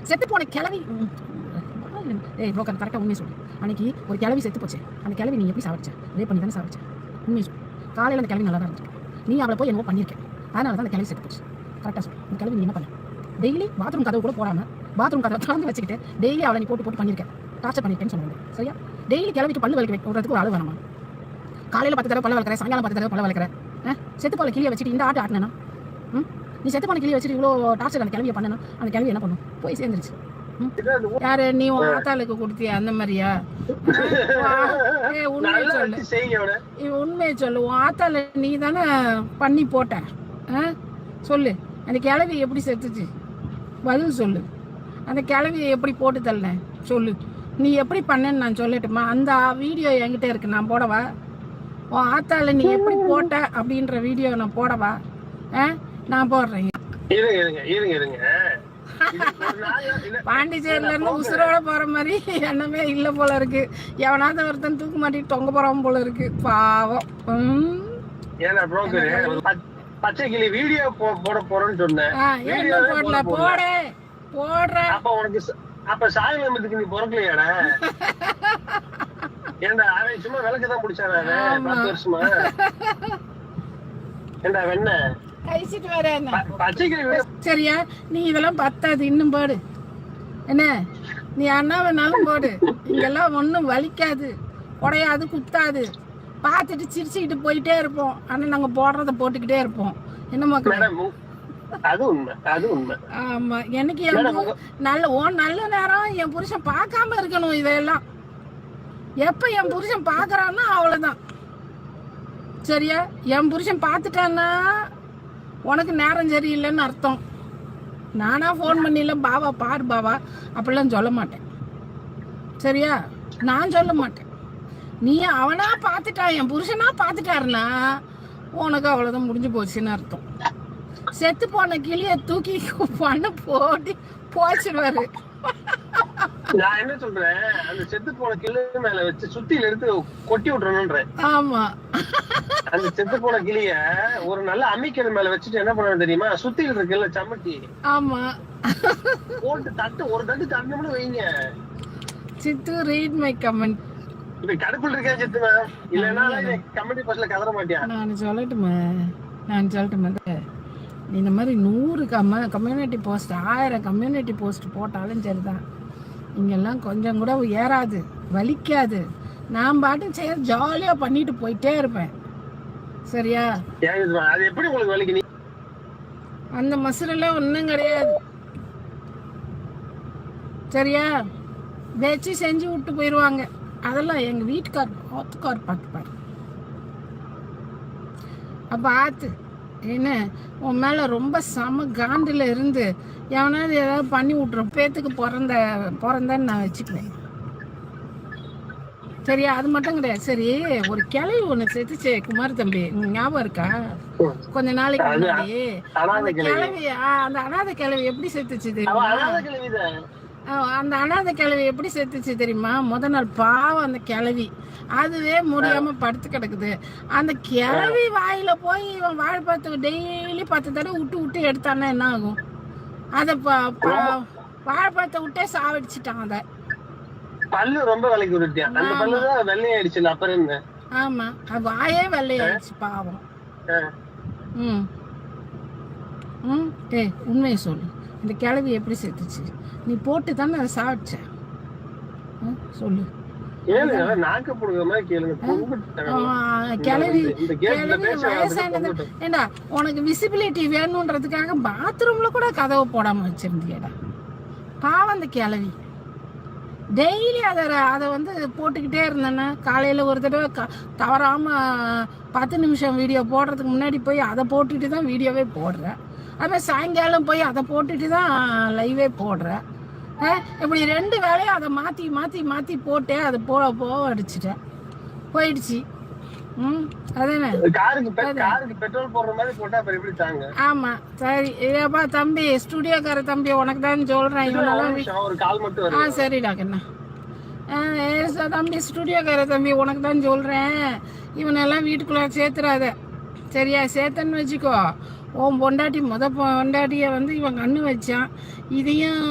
செத்து போன கிளவி. புரோக்கர் கரெக்டாக உண்மையை சொல்லு. அன்னைக்கு ஒரு கிளவி செத்து போச்சு. அந்த கிளவி நீ எப்படி சாவடிச்ச? ரேப் பண்ணி தானே சாவடிச்ச? உண்மையை சொல்லு. காலையில் அந்த கிளவி நல்லா தான் இருந்துச்சு. நீ அவளை போய் என்னவோ பண்ணியிருக்கேன். அதனால தான் அந்த கிளவி செத்து போச்சு. கரெக்டாக சொல்லு. அந்த கிளவி நீ என்ன பண்ண? டெய்லி பாத்ரூம் கதவு கூட போடாமல் பாத்ரூம் கதவை திறந்து வச்சுக்கிட்டு டெய்லி அவளை நீ போட்டு பண்ணியிருக்கேன். டார்ச்சர் பண்ணியிருக்கேன்னு சொல்லுவாங்க. சரியா? டெய்லி கிளவிக்கு பல்லு விடுறதுக்கு ஒரு ஆள் வேணாமா? காலையில் 10 தடவை பல்ல வளர்க்குறேன், சாயங்காலம் 10 தடவை பல்ல வளர்க்குறேன். செத்து போல கிளியை வச்சுட்டு இந்த ஆட்டினா நீ செத்து போன கிளியை வச்சுட்டு இவ்வளோ டார்ச்சர் அந்த கிளவியை பண்ணணும். அந்த கிளவி என்ன பண்ணும்? போய் சேர்ந்துருச்சு. யாரு நீ ஆத்தாளுக்கு கொடுத்திய அந்த மாதிரியா? உண்மையை சொல்லு, உண்மையை சொல்லு. உன் ஆத்தால நீ தானே பண்ணி போட்ட. சொல்லு, அந்த கிளவி எப்படி செத்துச்சு? பதில் சொல்லு. அந்த கிளவியை எப்படி போட்டு தள்ளேன் சொல்லு. நீ எப்படி பண்ணேன்னு நான் சொல்லட்டுமா? அந்த வீடியோ என்கிட்ட இருக்கு, நான் போடவா? உன் ஆத்தால நீ எப்படி போட்ட அப்படின்ற வீடியோ நான் போடவா? நான் போடுறேன். பாண்டிச்சேரியில இருந்து உசுரோட போற மாதிரி என்னமே இல்ல போல இருக்கு. எவனாவது ஒருத்தன் தூக்கு மாட்டிட்டு தொங்க போறான் போல இருக்கு. பாவம். பச்சை கிளி வீடியோ போட போறேன்னு சொன்னேன். போடல போடுற. அப்ப சாய் மம்பத்துக்கு நீ பிறக்கலையாடா? ஏண்டா அவன் சும்மா விளக்குதான் பிடிச்சான 10 வருஷமா? ஏண்டா வெண்ண கழிச்சிட்டு வர பச்சை கிளி. சரியா? நீ இதெல்லாம் பத்தாது, இன்னும் போடு. என்ன நீ அண்ணா வேணாலும் போடு. இங்கெல்லாம் ஒன்றும் வலிக்காது, உடையாது, குத்தாது. பார்த்துட்டு சிரிச்சுக்கிட்டு போயிட்டே இருப்போம். ஆனால் நாங்கள் போடுறத போட்டுக்கிட்டே இருப்போம். என்ன மக்கள்? அது உண்மை, அது உண்மை. ஆமா, எனக்கு நல்ல நேரம் என் புருஷன் பார்க்காம இருக்கணும். இதெல்லாம் எப்ப என் புருஷன் பார்க்கறான்னா அவ்வளவுதான். சரியா? என் புருஷன் பார்த்துட்டான்னா உனக்கு நேரம் சரியில்லைன்னு அர்த்தம். நானா ஃபோன் பண்ணில பாவா பாரு பாவா அப்படிலாம் சொல்ல மாட்டேன். சரியா? நான் சொல்ல மாட்டேன். நீ அவனா பார்த்துட்டான், என் புருஷனா பார்த்துட்டாருன்னா உனக்கு அவ்வளோதான், முடிஞ்சு போச்சுன்னு அர்த்தம். செத்து போன கிளிய தூக்கி பண்ண போட்டு போச்சிருவாரு. நான் என்ன சொல்றேன், அந்த செத்து போன கிளி மேல வச்சு சுத்தியில எடுத்து கொட்டி விட்டுறணும்ன்றேன். ஆமா, அந்த செத்து போன கிளிய ஒரு நல்ல அம்மிக்கல் மேல வச்சுட்டு என்ன பண்ணணும் தெரியுமா? சுத்தியில இருக்குல்ல சம்மட்டி, ஆமா, போட்டு தட்டு ஒரு தட்டு தண்ணி வைங்க. சித்து ரீட் மை கமெண்ட். இப்ப கடுப்புல இருக்கேன் சித்துமா, இல்லன்னா கமெண்ட் பாக்ஸ்ல கதற மாட்டியா? நான் சொல்லட்டுமா? நீ இந்த மாதிரி 100 கம்யூனிட்டி போஸ்ட் 1000 கம்யூனிட்டி போஸ்ட் போட்டாலும் சரிதான், இங்கெல்லாம் கொஞ்சம் கூட ஏறாது, வலிக்காது. நான் பாட்டுக்கு செய்ய ஜாலியாக பண்ணிட்டு போயிட்டே இருப்பேன். சரியா? அது எப்படி உங்களுக்கு வலிக்கு? அந்த மசுரெல்லாம் ஒன்றும் கிடையாது. சரியா? வச்சு செஞ்சு விட்டு போயிடுவாங்க. அதெல்லாம் எங்கள் வீட்டுக்கார் பார்த்துப்பாரு. அப்போ ஆத்து என்ன உன் மேலே ரொம்ப சம காண்டில் இருந்து எவனாவது ஏதாவது பண்ணி விட்றோம் பேத்துக்கு பிறந்தன்னு நான் வச்சுக்குவேன். சரியா? அது மட்டும் கிடையாது. சரி, ஒரு கிளவி ஒன்று செத்துச்சே குமார் தம்பி, ஞாபகம் இருக்கா? கொஞ்ச நாளைக்கு முன்னாடி அந்த கிளவி, அந்த அனாதை கிளவி எப்படி செத்துச்சு தெரியுமா? அந்த அனாதை கிளவி எப்படி செத்துச்சு தெரியுமா? முத நாள் பாவம் அந்த கிளவி, அதுவே முடியாம படுத்து கிடக்குது. அந்த கிளவி வாயில போய் இவன் வாழைப்பழத்துக்கு டெய்லி 10 தடவை விட்டு எடுத்தானா என்ன ஆகும்? அத வாழைப்பழத்தை விட்டே சாவடிச்சுட்டான். அத பல்லு ரொம்ப வலிக்கு விட்டுட்டான். அந்த பல்லு தான் வெள்ளையாயிடுச்சு. அப்புறம் என்ன? ஆமா, அது வாயே வெள்ளையாயிடுச்சு பாவம். உண்மையை சொல்லு, இந்த கிளவி எப்படி செத்துச்சு? நீ போட்டு தானே அதை சாப்பிட்ட? சொல்லு. ஏண்டா உனக்கு விசிபிலிட்டி வேணும்ன்றதுக்காக பாத்ரூம்ல கூட கதவை போடாம வச்சிருந்தியடா. பாவம் அந்த கிளவி. டெய்லி அதை வந்து போட்டுக்கிட்டே இருந்தேன்னா, காலையில் ஒரு தடவை தவறாம 10 நிமிஷம் வீடியோ போடுறதுக்கு முன்னாடி போய் அதை போட்டுட்டு தான் வீடியோவே போடுறேன். அதுமாதிரி சாயங்காலம் போய் அதை போட்டுட்டு தான் லைவே போடுறேன். இப்படி 2 வேலையும் அதை மாற்றி மாற்றி மாற்றி போட்டே அதை போக அடிச்சுட்டேன், போயிடுச்சு. ஆமா, சரி. ஏப்பா தம்பி, ஸ்டுடியோக்கார தம்பி, உனக்கு தான் சொல்றேன். இவனெல்லாம் சரிடா கண்ணா. தம்பி, ஸ்டுடியோக்கார தம்பி, உனக்கு தான் சொல்றேன். இவனெல்லாம் வீட்டுக்குள்ள சேர்த்துறாத. சரியா? சேர்த்தன்னு வச்சுக்கோ, உன் பொண்டாட்டி பொண்டாட்டியை வந்து இவன் கண்ணு வச்சான், இதையும்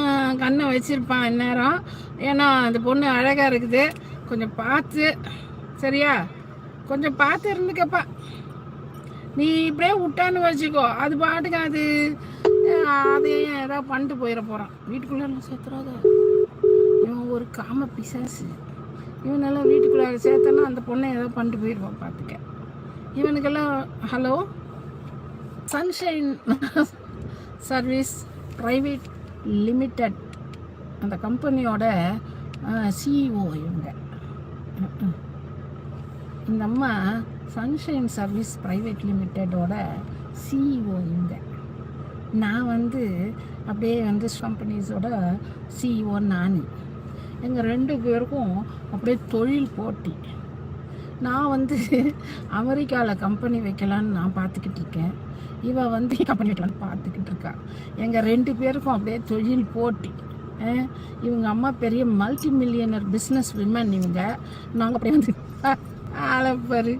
கண்ணை வச்சிருப்பான் இந்நேரம். ஏன்னா அந்த பொண்ணு அழகாக இருக்குது, கொஞ்சம் பார்த்து சரியா, கொஞ்சம் பார்த்து இருந்துக்கப்பா. நீ இப்படியே விட்டான்னு வச்சுக்கோ, அது பாட்டுக்கு அதையும் ஏதாவது பண்ணிட்டு போயிட போகிறான். வீட்டுக்குள்ளே சேர்த்துறாத, இவன் ஒரு காம பிசாசு. இவனெல்லாம் வீட்டுக்குள்ளே சேர்த்தனா அந்த பொண்ணை ஏதாவது பண்ணிட்டு போயிடுவான் பார்த்துக்க. இவனுக்கெல்லாம் hello Sunshine Service Private Limited அந்த கம்பெனியோட சிஇஓ இவங்க. இந்த அம்மா சன்ஷைன் சர்வீஸ் ப்ரைவேட் லிமிட்டடோட சிஇஓ இவங்க. நான் வந்து அப்படியே வந்து கம்பெனிஸோட சிஇஓ நான். எங்கள் 2 பேருக்கும் அப்படியே தொழில் போட்டி. நான் வந்து அமெரிக்காவில் கம்பெனி வைக்கலான்னு நான் பார்த்துக்கிட்டு இருக்கேன், இவன் வந்து கம்பெனி வைக்கலான்னு பார்த்துக்கிட்டு இருக்கா. எங்கள் 2 பேருக்கும் அப்படியே தொழில் போட்டி. இவங்க அம்மா பெரிய மல்டி மில்லியனர் பிஸ்னஸ் விமன் இவங்க. நாங்கள் அப்படியே வந்து ஆளப்பாரு